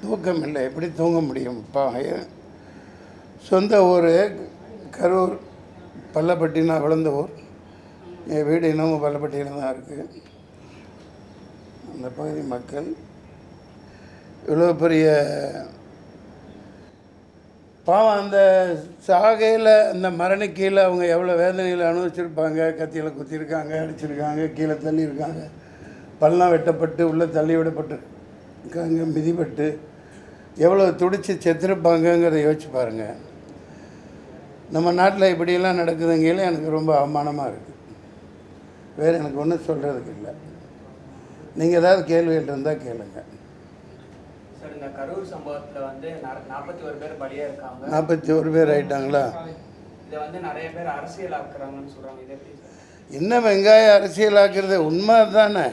தூக்கம் இல்லை, எப்படி தூங்க முடியும்? சொந்த ஊர் கரூர், பள்ளப்பட்டினா வளர்ந்த ஊர். என் வீடு இன்னமும் பள்ளப்பட்டியில் தான் இருக்குது. அந்த பகுதி மக்கள் இவ்வளோ பெரிய பாவம். அந்த சாகையில், அந்த மரணிக்கையில் அவங்க எவ்வளோ வேதனையில் அனுபவிச்சிருப்பாங்க. கத்தியில் குத்திருக்காங்க, அடிச்சிருக்காங்க, கீழே தள்ளியிருக்காங்க, பள்ளம் வெட்டப்பட்டு உள்ளே தள்ளி விடப்பட்டு இருக்காங்க, மிதிப்பட்டு எவ்வளோ துடித்து செத்துருப்பாங்கங்கிறத யோசிச்சு பாருங்கள். நம்ம நாட்டில் இப்படியெல்லாம் நடக்குதுங்கையில் எனக்கு ரொம்ப அவமானமாக இருக்குது. வேறு எனக்கு ஒன்றும் சொல்கிறதுக்கு இல்லை. நீங்கள் ஏதாவது கேள்விகள் இருந்தால் கேளுங்க. சார், இந்த கரூர் சம்பவத்தில் வந்து 41 பேர் பலியாக இருக்காங்க. 41 பேர் ஆகிட்டாங்களா? இதை வந்து நிறைய பேர் அரசியலாக்குறாங்கன்னு சொல்கிறாங்க. இது எப்படி சார்? என்ன வெங்காயம் அரசியலாக்குறது? உண்மை தானே.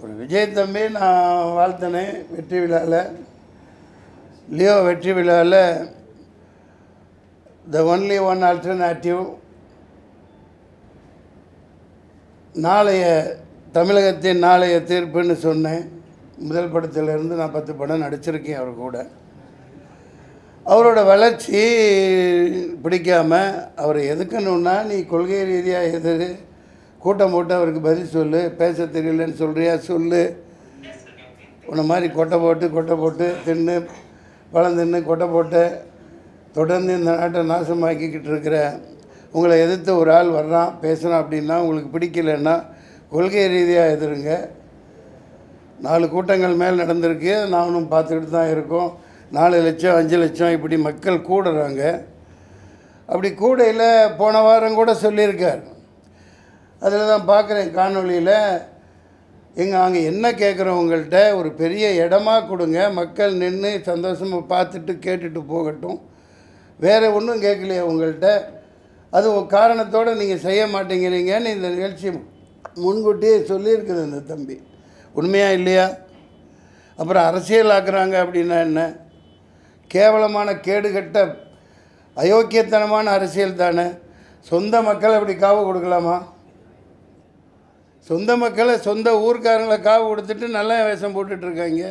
ஒரு விஜய் தம்பி நான் வாழ்த்தினேன் வெற்றி விழாவில், லியோ வெற்றி விழாவில். The only one alternative. நாளைய தமிழகத்தின் நாளைய தீர்ப்புன்னு சொன்னேன். முதல் படத்திலிருந்து நான் 10 படம் நடிச்சிருக்கேன் அவர் கூட. அவரோட வளர்ச்சி பிடிக்காமல் அவரை எதுக்கணுன்னா, நீ கொள்கை ரீதியாக எதிர், கூட்டம் போட்டு அவருக்கு பதில் சொல்லு, பேச தெரியலன்னு சொல்கிறியா சொல்லு. உன்னை மாதிரி கொட்டை போட்டு தின்னு வளர்ந்துன்னு கொட்டை போட்டு தொடர்ந்து இந்த நாட்டை நாசமாக்கிக்கிட்டு இருக்கிற உங்களை எதிர்த்து ஒரு ஆள் வர்றான் பேசுகிறான் அப்படின்னா, உங்களுக்கு பிடிக்கலன்னா கொள்கை ரீதியாக எதிருங்க. 4 கூட்டங்கள் மேல் நடந்திருக்கு, நானும் பார்த்துக்கிட்டு தான் இருக்கோம். 4 லட்சம் 5 லட்சம் இப்படி மக்கள் கூடுறாங்க. அப்படி கூடையில் போன வாரம் கூட சொல்லியிருக்கார். அதில் தான் பார்க்குறேன் காணொலியில். அங்கே என்ன கேட்குறோம், உங்கள்கிட்ட ஒரு பெரிய இடமா கொடுங்க, மக்கள் நின்று சந்தோஷமாக பார்த்துட்டு கேட்டுட்டு போகட்டும். வேறு ஒன்றும் கேட்கலையே உங்கள்கிட்ட. அது ஒரு காரணத்தோடு நீங்கள் செய்ய மாட்டேங்கிறீங்கன்னு இந்த நிகழ்ச்சி முன்கூட்டியே சொல்லியிருக்குது இந்த தம்பி. உண்மையாக இல்லையா? அப்புறம் அரசியல் ஆக்குறாங்க அப்படின்னா என்ன? கேவலமான கேடுகட்ட அயோக்கியத்தனமான அரசியல் தானே. சொந்த மக்களை அப்படி காவு கொடுக்கலாமா? சொந்த மக்களை, சொந்த ஊர்க்காரங்களை காவு கொடுத்துட்டு நல்லா வேஷம் போட்டுட்ருக்காங்க.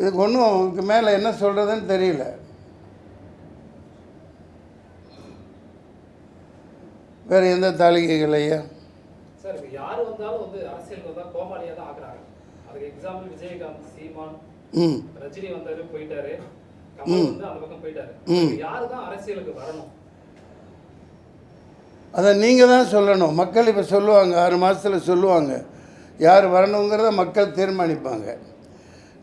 இதுக்கு ஒன்றும் இதுக்கு மேலே என்ன சொல்கிறதுன்னு தெரியல. வேறு எந்த தாளிகைகள் ஐயா? சார், யார் வந்தாலும் வந்து அரசியலுக்கு வந்தால் கோமாளியாக தான் ஆக்குறாங்க. அதுக்கு எக்ஸாம்பிள் விஜயகாந்த், சீமான், ரஜினி வந்தாரு போயிட்டாரு, கமல் வந்து அந்த பக்கம் போயிட்டாரு. யாரு தான் அரசியலுக்கு வரணும்? அதை நீங்கள் தான் சொல்லணும். மக்கள் இப்போ சொல்லுவாங்க, 6 மாதத்தில் சொல்லுவாங்க யார் வரணுங்கிறத மக்கள் தீர்மானிப்பாங்க.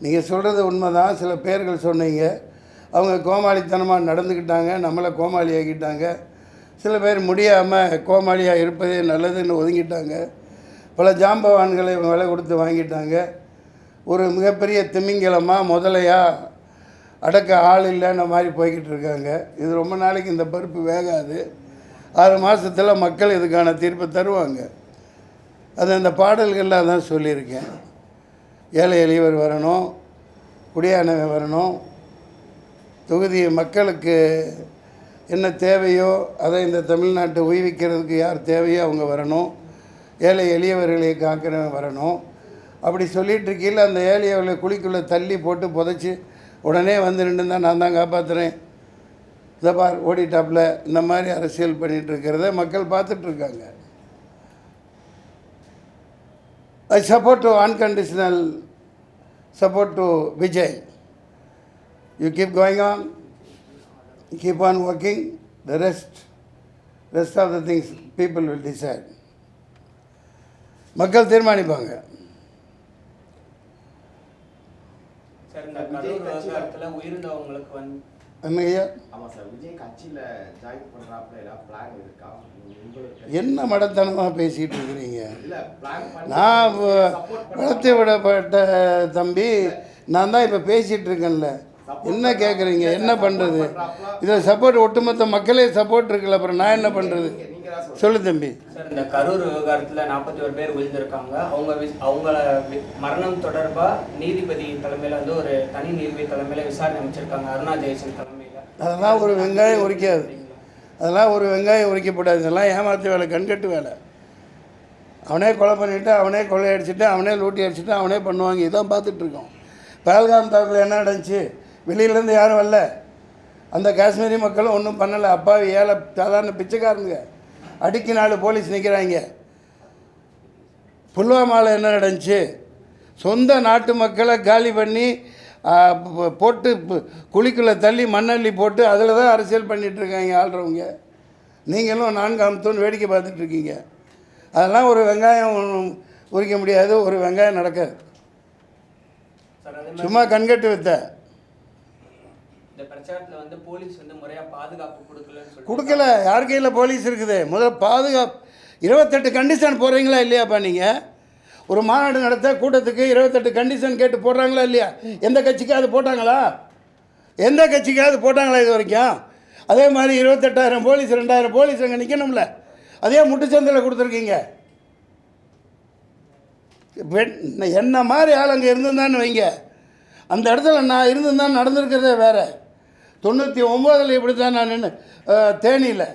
நீங்கள் சொல்கிறது உண்மை தான். சில பேர்கள் சொன்னீங்க, அவங்க கோமாளித்தனமாக நடந்துக்கிட்டாங்க, நம்மளை கோமாளி ஆக்கிட்டாங்க. சில பேர் முடியாமல் கோமாளியாக இருப்பதே நல்லதுன்னு ஒதுங்கிட்டாங்க. பல ஜாம்பவான்களை விலை கொடுத்து வாங்கிட்டாங்க. ஒரு மிகப்பெரிய திமிங்கலமாக முதலையாக அடக்க ஆள் இல்லைன்ற மாதிரி போய்கிட்டு இருக்காங்க. இது ரொம்ப நாளைக்கு இந்த பருப்பு வேகாது. 6 மாதத்தில் மக்கள் இதுக்கான தீர்ப்பை தருவாங்க. அது அந்த பாடல்களில் தான் சொல்லியிருக்கேன். ஏழை எளியவர் வரணும், குடியானவன் வரணும், தொகுதி மக்களுக்கு என்ன தேவையோ அதை இந்த தமிழ்நாட்டை உய்விக்கிறதுக்கு யார் தேவையோ அவங்க வரணும், ஏழை எளியவர்களை காக்கிறவன் வரணும். அப்படி சொல்லிகிட்டு இருக்கையில் அந்த ஏழையவர்களை குழிக்குள்ளே தள்ளி போட்டு புதைச்சி உடனே வந்து நின்று நான் தான் காப்பாற்றுறேன், இந்த பார் ஓடிட்டாப்பில், இந்த மாதிரி அரசியல் பண்ணிகிட்டு இருக்கிறத மக்கள் பார்த்துட்ருக்காங்க. I support to unconditional support to Vijay. You keep going on, keep on working. The rest of the things people will decide. மக்கள் தீர்மானிப்பாங்க. சார், இந்த கரூர் விவகாரத்தில் உயிரிழந்தவங்களுக்கு வந்து என்னையா? ஆமாம் சார், விஜய் கட்சியில் ஜாயின் பண்ணுறாப்புல ஏதாவது பிளான் இருக்கா? என்ன மடத்தனமாக பேசிகிட்டு இருக்கிறீங்க? இல்லை, பிளான் நான் வளர்த்து விடப்பட்ட தம்பி நான் தான் இப்போ பேசிகிட்டு இருக்கேன்ல. என்ன கேட்குறீங்க? என்ன பண்ணுறது? இதில் சப்போர்ட் ஒட்டுமொத்த மக்களே சப்போர்ட் இருக்குல்ல, அப்புறம் நான் என்ன பண்ணுறது? சொல்லு தம்பி. சார், இந்த கரூர் விவகாரத்தில் 41 பேர் விழுந்திருக்காங்க. அவங்கள மரணம் தொடர்பாக நீதிபதி தலைமையில் வந்து ஒரு தனி நீதிபதி தலைமையில் விசாரணை அமைச்சிருக்காங்க, அருணா ஜெயசிங் தலைமையில். அதெல்லாம் ஒரு வெங்காயம் உரிக்காது. அதெல்லாம் ஒரு வெங்காயம் உரிக்கப்படாது. இதெல்லாம் ஏமாற்று வேலை, கண்கட்டு வேலை. அவனே கொலை பண்ணிவிட்டு அவனே கொள்ளையடிச்சிட்டு அவனே லூட்டி அடிச்சுட்டு அவனே பண்ணுவாங்க. இதான் பார்த்துட்ருக்கோம். பஹல்காம் தாக்குல என்ன நடந்துச்சு? வெளியிலேருந்து யாரும் வரல. அந்த காஷ்மீரி மக்களும் ஒன்றும் பண்ணலை. அப்பாவி ஏழை சாதாரண பிச்சைக்காரனுங்க. அடிக்கு 4 போலீஸ் நிற்கிறாங்க. புல்வாமாவில் என்ன நடந்துச்சு? சொந்த நாட்டு மக்களை காலி பண்ணி போட்டு குழிக்குள்ளே தள்ளி மண்ணள்ளி போட்டு அதில் தான் அரசியல் பண்ணிகிட்ருக்காங்க ஆள்றவங்க. நீங்களும் 4ஆம் தூண் வேடிக்கை பார்த்துட்ருக்கீங்க. அதெல்லாம் ஒரு வெங்காயம் உரிக்க முடியாது, ஒரு வெங்காயம் நடக்காது. சும்மா கண்கட்டு வித்த. இந்த பிரச்சாரத்தில் வந்து போலீஸ் வந்து முறையாக பாதுகாப்பு கொடுக்கலன்னு கொடுக்கல. யார் கையில் போலீஸ் இருக்குது? முதல்ல பாதுகாப்பு 28 கண்டிஷன் போடுறீங்களா இல்லையாப்பா? நீங்கள் ஒரு மாநாடு நடத்த கூட்டத்துக்கு 28 கண்டிஷன் கேட்டு போடுறாங்களா இல்லையா? எந்த கட்சிக்காவது போட்டாங்களா? எந்த கட்சிக்காவது போட்டாங்களா இது வரைக்கும்? அதே மாதிரி 28,000 போலீஸ் 2,000 போலீஸ் அங்கே நிற்கணும்ல. அதே முட்டுச்சந்தையில் கொடுத்துருக்கீங்க. என்ன மாதிரி ஆள் அங்கே இருந்திருந்தான்னு வைங்க, அந்த இடத்துல நான் இருந்திருந்தான்னு நடந்திருக்கிறதே வேறு. 99 இப்படி தான் நான் நின்று தேனியில்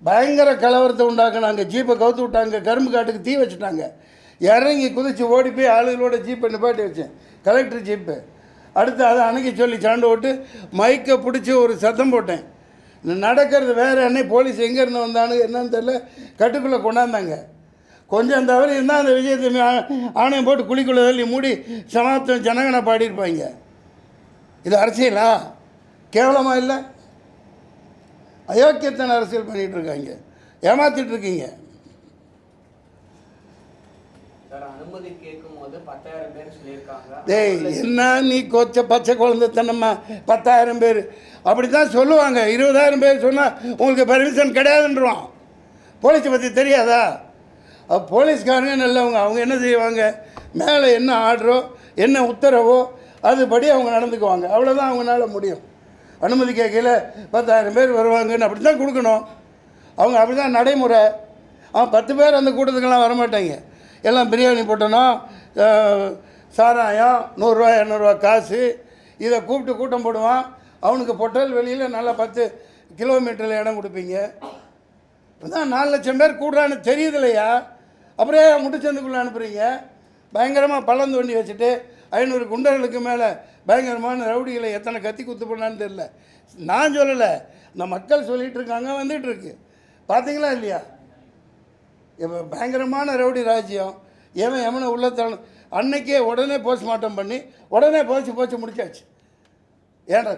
பயங்கர கலவரத்தை உண்டாக்குனாங்க. ஜீப்பை கவுத்து விட்டாங்க, கரும்பு காட்டுக்கு தீ வச்சுட்டாங்க. இறங்கி குதித்து ஓடி போய் ஆளுகளோட ஜீப்பை நிப்பாட்டி வச்சேன், கலெக்டர் ஜீப்பு. அடுத்து அதை அணுகி சொல்லி சாண்டு ஓட்டு மைக்கை பிடிச்சி ஒரு சத்தம் போட்டேன். நடக்கிறது வேறு. அன்னை போலீஸ் எங்கேருந்து வந்தானு என்னன்னு தெரியல, கட்டுக்குள்ளே கொண்டாந்தாங்க. கொஞ்சம் தவறு இருந்தால் அந்த விஜயத்தை ஆணையம் போட்டு குழிக்குள்ளே தள்ளி மூடி சமாப்தம் ஜனகனை பாடியிருப்பாங்க. இது அரசியலா? கேவலமாக இல்லை? அயோக்கியத்தன அரசியல் பண்ணிகிட்ருக்காங்க, ஏமாற்றிட்டுருக்கீங்க. அனுமதி கேட்கும் போது 10,000 பேர் சொல்லியிருக்காங்க. டேய், என்ன நீ பச்சை குழந்தைத்தனமா? 10,000 பேர் அப்படி தான் சொல்லுவாங்க. 20,000 பேர் சொன்னால் உங்களுக்கு பர்மிஷன் கிடையாதுன்றான். போலீஸை பற்றி தெரியாதா? போலீஸ்காரங்க நல்லவங்க. அவங்க என்ன செய்வாங்க? மேலே என்ன ஆர்டரோ என்ன உத்தரவோ அதுபடி அவங்க நடந்துக்குவாங்க. அவ்வளோதான் அவங்களால முடியும். அனுமதி கேட்கல 10,000 பேர் வருவாங்கன்னு அப்படி தான் கொடுக்கணும். அவங்க அப்படி தான் நடைமுறை. அவன் 10 பேர் அந்த கூட்டத்துக்கெல்லாம் வரமாட்டாங்க. எல்லாம் பிரியாணி போட்டோன்னா சாராயம் 100 ரூபா 200 ரூபா காசு இதை கூப்பிட்டு கூட்டம் போடுவான். அவனுக்கு பொட்டல் வெளியில் நல்லா 10 கிலோமீட்டரில் இடம் கொடுப்பீங்க. இப்போதான் 4 லட்சம் பேர் கூடுறான்னு தெரியுது இல்லையா? அப்படியே முட்டுச்சந்துக்குள்ளே அனுப்புகிறீங்க. பயங்கரமாக பள்ளம் தோண்டி வச்சுட்டு 500 குண்டர்களுக்கு மேலே பயங்கரமான ரவுடிகளை எத்தனை கத்தி குத்து பண்ணான்னு தெரில. நான் சொல்லலை, இந்த மக்கள் சொல்லிகிட்டு இருக்காங்க, வந்துகிட்ருக்கு. பார்த்தீங்களா இல்லையா? இப்போ பயங்கரமான ரவுடி ராஜ்யம். எவனை உள்ள அன்னைக்கே உடனே போஸ்ட்மார்ட்டம் பண்ணி உடனே போச்சு முடிச்சாச்சு. ஏன்டா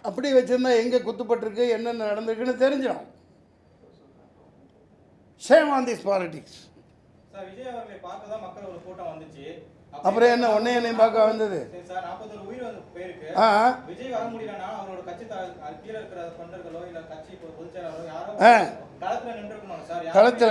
அப்படி வச்சுருந்தா எங்கே குத்துப்பட்டிருக்கு என்னென்ன நடந்திருக்குன்னு தெரிஞ்சிடும். Shame on this politics. Vijay அவர்களை பார்க்க தான் மக்கள் ஒரு கூட்டம் வந்துச்சு. அப்புறம் என்ன என்னையும் பார்க்க வந்தது? சார் 41 உயிர் வந்து போயிருக்கு. விஜய் வர முடியலன்னா அவரோட கட்சி கீழே இருக்கிற தொண்டர்களோ இல்ல கட்சி பொதுச்செயலாளரோ யாரோ களத்துல நின்றுக்கணும் சார். களத்துல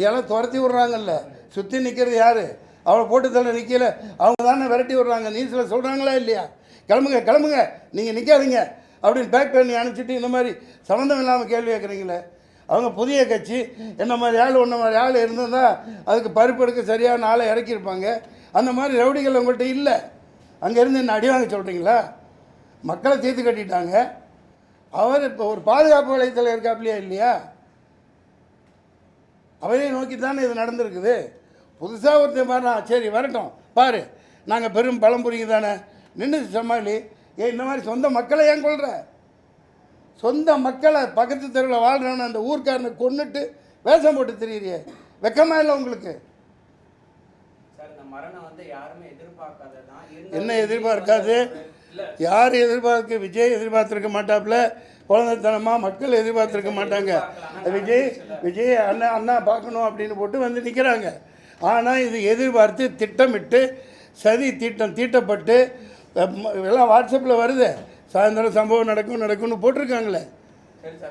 எல்லாம் துரத்தி விடுறாங்கல்ல. சுற்றி நிற்கிறது யாரு? அவளை போட்டு தள்ள நிற்கல, அவங்க தானே விரட்டி விடுறாங்க. நியூஸில் சொல்கிறாங்களா இல்லையா? கிளம்புங்க நீங்கள் நிற்காதீங்க அப்படின்னு பேக் பண்ணி அனுப்பிச்சிட்டு இந்த மாதிரி சம்மந்தம் இல்லாமல் கேள்வி கேட்குறீங்களே. அவங்க புதிய கட்சி, என்ன மாதிரி ஆள் ஒன்றை மாதிரி ஆள் இருந்திருந்தால் அதுக்கு பருப்பு எடுக்க சரியான ஆளை இறக்கியிருப்பாங்க. அந்த மாதிரி ரவுடிகள் உங்கள்கிட்ட இல்லை. அங்கேருந்து என்ன அடி வாங்க சொல்கிறீங்களா? மக்களை தீர்த்து கட்டிட்டாங்க. அவர் இப்போ ஒரு பாதுகாப்பு வளையத்தில் இருக்காப்லையா இல்லையா? அவரையும் நோக்கி தானே இது நடந்திருக்குது. புதுசாக ஒருத்தர் பாரு, சரி வரட்டும் பாரு, நாங்கள் பெரும் பழம்புரிங்க தானே நின்று சமாளி. இந்த மாதிரி சொந்த மக்களை ஏன் கொள்கிற? சொந்த மக்களை பக்கத்து தெருவில் வாழ்கிறவன அந்த ஊர்க்காரனை கொன்னுட்டு வேஷம் போட்டு தெரியுறியே, வெக்கமா இல்லை உங்களுக்கு? என்ன எதிர்பார்க்காது? யார் எதிர்பார்க்க? விஜய் எதிர்பார்த்துருக்க மாட்டாப்புல. குழந்தைத்தனமாக மக்கள் எதிர்பார்த்துருக்க மாட்டாங்க. விஜய் அண்ணா பார்க்கணும் அப்படின்னு போட்டு வந்து நிற்கிறாங்க. ஆனால் இது எதிர்பார்த்து திட்டமிட்டு சதி திட்டம் தீட்டப்பட்டு எல்லாம் வாட்ஸ்அப்பில் வருது. சாயந்தரம் சம்பவம் நடக்கும்னு போட்டிருக்காங்களே.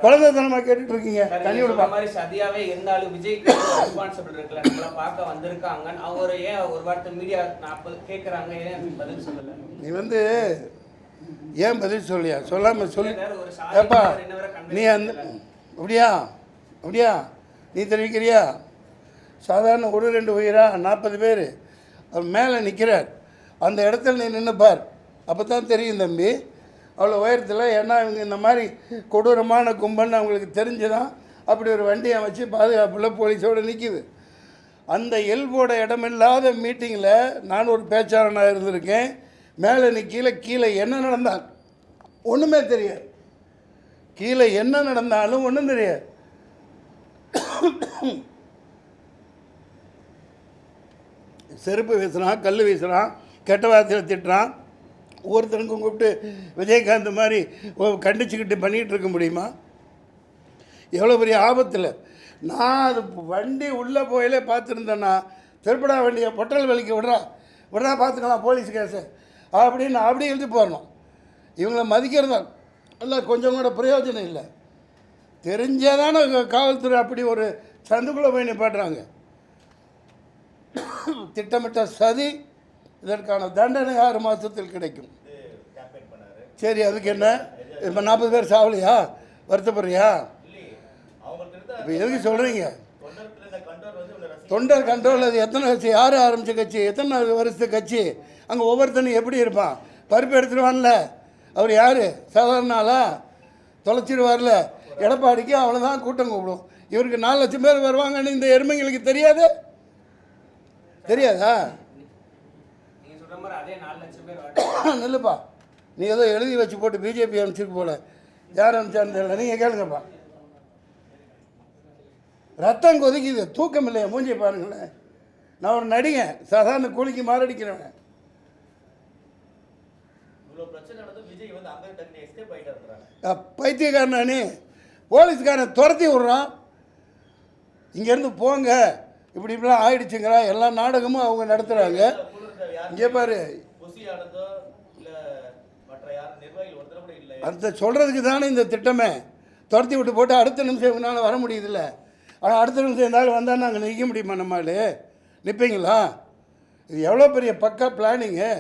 குழந்தைத்தனமாக கேட்டுட்டு இருக்கீங்க. தனியோட மாதிரி சதியாவே இருந்தாலும் விஜய் ரெஸ்பான்சிபிள் இருக்குல்ல, நம்மள பார்க்க வந்திருக்காங்க. அவங்க ஏன் ஒரு வார்த்தை மீடியா 40 கேட்குறாங்க, ஏன் பதில் சொல்லலை? நீ வந்து ஏன் பதில் சொல்லியா? சொல்லாமல் சொல்லி ஏப்பா நீ அந்த அப்படியா நீ தெரிவிக்கிறியா? சாதாரண 1-2 உயிரா 40 பேர் மேலே நிற்கிறார். அந்த இடத்துல நீ நின்றுப்பார், அப்போ தான் தெரியும் தம்பி அவ்வளோ உயரத்தில். ஏன்னா இவங்க இந்த மாதிரி கொடூரமான கும்பல்னு அவங்களுக்கு தெரிஞ்சுதான் அப்படி ஒரு வண்டியை வச்சு பாதுகாப்பில் போலீஸோடு நிற்கிது. அந்த எல்போட இடமில்லாத மீட்டிங்கில் நான் ஒரு பேச்சாளனாக இருந்திருக்கேன். மேலே நீ கீழே என்ன நடந்தால் ஒன்றுமே தெரியாது. கீழே என்ன நடந்தாலும் ஒன்றும் தெரியாது. செருப்பு வீசுகிறான், கல் வீசுகிறான், கெட்ட வார்த்தையில் திட்டுறான். ஒவ்வொருத்தருக்கும் கூப்பிட்டு விஜயகாந்த் மாதிரி கண்டிச்சுக்கிட்டு பண்ணிகிட்டு இருக்க முடியுமா? எவ்வளோ பெரிய ஆபத்தில். நான் அது வண்டி உள்ளே போயிலே பார்த்துருந்தேன்னா திருப்படா வண்டியை பொட்டல் வலிக்க விட்றா பார்த்துக்கலாம் போலீஸ் கேஸு அப்படின்னு அப்படி எழுதி போடணும். இவங்கள மதிக்கிறதா இல்லை, கொஞ்சம் கூட பிரயோஜனம் இல்லை. தெரிஞ்சாதானே காவல்துறை அப்படி ஒரு சந்துக்குள்ளே போய் நிப்பாட்டுறாங்க. திட்டமிட்ட சதி. இதற்கான தண்டனை 6 மாதத்தில் கிடைக்கும். சரி, அதுக்கு என்ன இப்போ 40 பேர் சாவலையா? வருத்தப்படுறியா? இப்போ எதுக்கு சொல்கிறீங்க? தொண்டர் கண்ட்ரோல் அது எத்தனை கட்சி? யார் ஆரம்பித்த கட்சி? எத்தனை வருஷத்து கட்சி? அங்கே ஒவ்வொருத்தனும் எப்படி இருப்பான்? பருப்பு எடுத்துருவான்ல, அவர் யார்? சாதாரண ஆளா? தொலைச்சிடுவார்ல. எடப்பாடிக்கு அவ்வளோதான் கூட்டம் கூப்பிடும். இவருக்கு 4 லட்சம் பேர் வருவாங்கன்னு இந்த எருமைங்களுக்கு தெரியாது? தெரியாதா? நில்லுப்பா, நீ ஏதோ எழுதி வச்சு போட்டு பிஜேபி அனுப்பிச்சிருக்கு போல. யார் அனுப்பிச்சான்னு தெரியல, நீங்கள் கேளுங்கப்பா. ரத்தம் கொதிக்குது, தூக்கம் இல்லையா? மூஞ்சி பாருங்களேன். நான் ஒரு நடிகன், சாதாரண கூலிக்கு மாரடிக்கிறவன். பைத்தியக்காரனே, போலீஸ்காரன் துரத்தி விட்றான். இங்கேருந்து போங்க, இப்படிலாம் ஆயிடுச்சுங்கிறா. எல்லா நாடகமும் அவங்க நடத்துகிறாங்க. இங்கே பாரு, அந்த சொல்கிறதுக்கு தானே இந்த திட்டமே. துரத்தி விட்டு போட்டு அடுத்த நிமிஷம் இவங்களால வர முடியுதில்ல. ஆனால் அடுத்த நிமிஷம் இருந்தாலும் வந்தால் நாங்கள் நிற்க முடியுமா? நம்மளால் நிற்பீங்களா? இது எவ்வளோ பெரிய பக்கா பிளானிங்கு.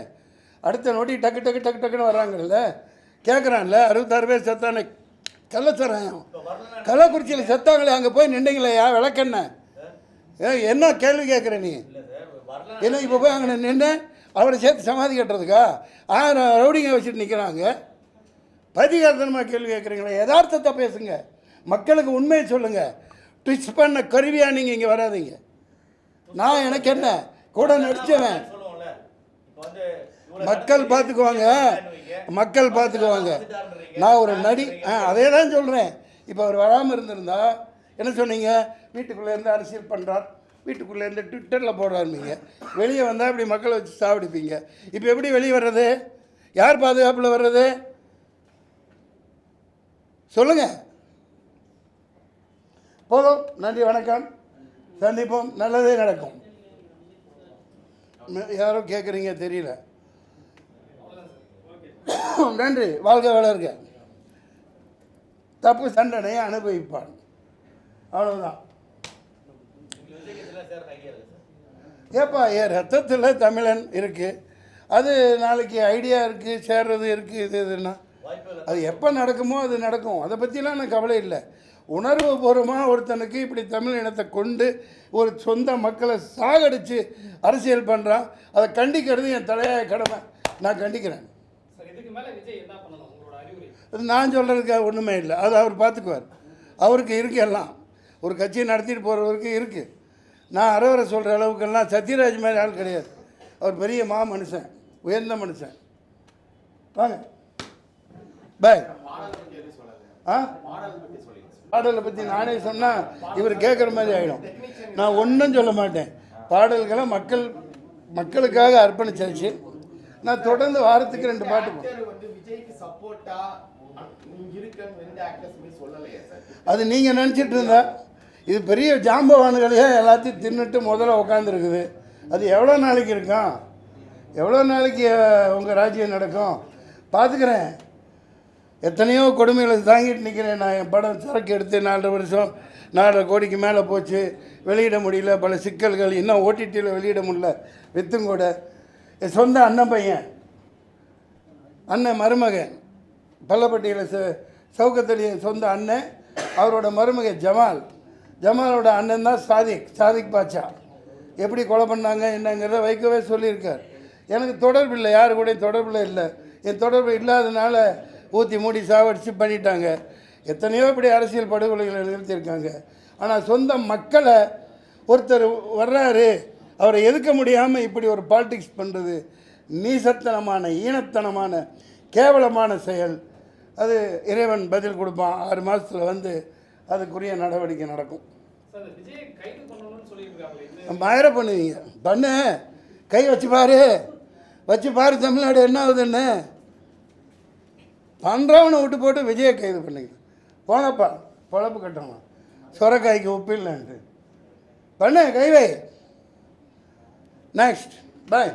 அடுத்த நோட்டி டக்கு டக்கு டக்கு டக்குன்னு வர்றாங்கல்ல. கேட்குறான்ல, 66 பேர் செத்தானே கள்ளச்சாராயம் கள்ளக்குறிச்சியில் செத்தாங்களே, அங்கே போய் நின்றீங்களேயா? விளக்கென்ன? என்ன கேள்வி கேட்குற நீ? என்ன இப்போ போய் அங்கே நின்று அவரை சேர்த்து சமாதி கட்டுறதுக்கா? 1000 ரவுடிங்க வச்சுட்டு நிற்கிறாங்க. பதிகாரத்தனமாக கேள்வி கேட்குறீங்களா? யதார்த்தத்தை பேசுங்க, மக்களுக்கு உண்மையை சொல்லுங்கள். ட்விஸ்ட் பண்ண கருவியாக நீங்கள் இங்கே வராதிங்க. நான் எனக்கு என்ன கூட நடித்தவன். மக்கள் பார்த்துக்குவாங்க, மக்கள் பார்த்துக்குவாங்க. நான் ஒரு அதே தான் சொல்கிறேன். இப்போ அவர் வராமல் இருந்திருந்தா என்ன சொன்னீங்க? வீட்டுக்குள்ளேருந்து அரசியல் பண்ணுறார், வீட்டுக்குள்ளேருந்து ட்விட்டரில் போடுறாருப்பீங்க. வெளியே வந்தால் இப்படி மக்களை வச்சு சாப்பிடுப்பீங்க. இப்போ எப்படி வெளியே வர்றது? யார் பாதுகாப்பில் வர்றது? சொல்லுங்கள். போதும். நன்றி, வணக்கம், சந்திப்போம். நல்லதே நடக்கும். யாரோ கேட்குறீங்க தெரியல. நன்றி. வாழ்க வளர்க. தப்பு தண்டனையை அனுபவிப்பான். அவ்வளோதான். ஏப்பா, என் ரத்தத்தில் தமிழன் இருக்குது. அது நாளைக்கு ஐடியா இருக்குது, சேர்றது இருக்குது. இதுன்னா அது எப்போ நடக்குமோ அது நடக்கும். அதை பற்றிலாம் எனக்கு கவலை இல்லை. உணர்வு பூர்வமாக ஒருத்தனுக்கு இப்படி தமிழ் இனத்தை கொண்டு ஒரு சொந்த மக்களை சாகடித்து அரசியல் பண்ணுறான். அதை கண்டிக்கிறது என் தலையாய கடமை. நான் கண்டிக்கிறேன். அது நான் சொல்கிறதுக்கு ஒன்றுமே இல்லை. அது அவர் பார்த்துக்குவார். அவருக்கு இருக்கு எல்லாம். ஒரு கட்சியை நடத்திட்டு போகிறவருக்கு இருக்குது. நான் அறவரை சொல்கிற அளவுக்கெல்லாம் சத்யராஜ் மாதிரி ஆள் கிடையாது. அவர் பெரிய மனுஷன், உயர்ந்த மனுஷன். வாங்க பாய். பாடலை பற்றி நானே சொன்னால் இவர் கேட்குற மாதிரி ஆகிடும். நான் ஒன்றும் சொல்ல மாட்டேன். பாடல்களை மக்களுக்காக அர்ப்பணிச்சாச்சு. நான் தொடர்ந்து வாரத்துக்கு 2 பாட்டு அது நீங்கள் நினச்சிட்டு இருந்தா இது பெரிய ஜாம்பவானுகளையே எல்லாத்தையும் தின்னுட்டு முதல்ல உட்காந்துருக்குது. அது எவ்வளோ நாளைக்கு இருக்கும்? எவ்வளோ நாளைக்கு உங்கள் ராஜ்யம் நடக்கும்? பார்த்துக்கிறேன். எத்தனையோ கொடுமைகளை தாங்கிட்டு நிற்கிறேன். நான் என் படம் சரக்கு எடுத்து 4 வருஷம் 4.5 கோடிக்கு மேலே போச்சு. வெளியிட முடியல. பல சிக்கல்கள். இன்னும் ஓடிடியில் வெளியிட முடியல. வித்தும் கூட என் சொந்த அண்ணன் பையன், அண்ணன் மருமகன், பள்ளப்பட்டியில் சவுக்கத்தலி சொந்த அண்ணன், அவரோட மருமகன் ஜமாலோட அண்ணன் தான் சாதிக் பாட்சா. எப்படி கொலை பண்ணாங்க என்னங்கிறத வைக்கவே சொல்லியிருக்கார். எனக்கு தொடர்பு இல்லை, யாரு கூட தொடர்பில் இல்லை. என் தொடர்பு இல்லாதனால ஊற்றி மூடி சாவடிச்சு பண்ணிட்டாங்க. எத்தனையோ இப்படி அரசியல் படுகொலைகளை நிறுத்தியிருக்காங்க. ஆனால் சொந்த மக்களை ஒருத்தர் வர்றாரு, அவரை எதுக்க முடியாமல் இப்படி ஒரு பாலிடிக்ஸ் பண்ணுறது நீசத்தனமான, ஈனத்தனமான, கேவலமான செயல். அது இறைவன் பதில் கொடுப்பான். 6 மாதத்தில் வந்து அதுக்குரிய நடவடிக்கை நடக்கும். சார், இந்த விஜயை கைது பண்ணணும்னு சொல்லியிருக்காங்களே, மயிர பண்ணுவீங்க, பண்ணு, கை வச்சு பாரு தமிழ்நாடு என்ன ஆகுதுன்னு. பண்ணுறவனை விட்டு போட்டு விஜயை கைது பண்ணிங்க. போனப்பா பொழப்பு கட்டணும், சொரக்காய்க்கு உப்பு இல்லைன்ட்டு பண்ணு, கை வை. நெக்ஸ்ட் பாய்.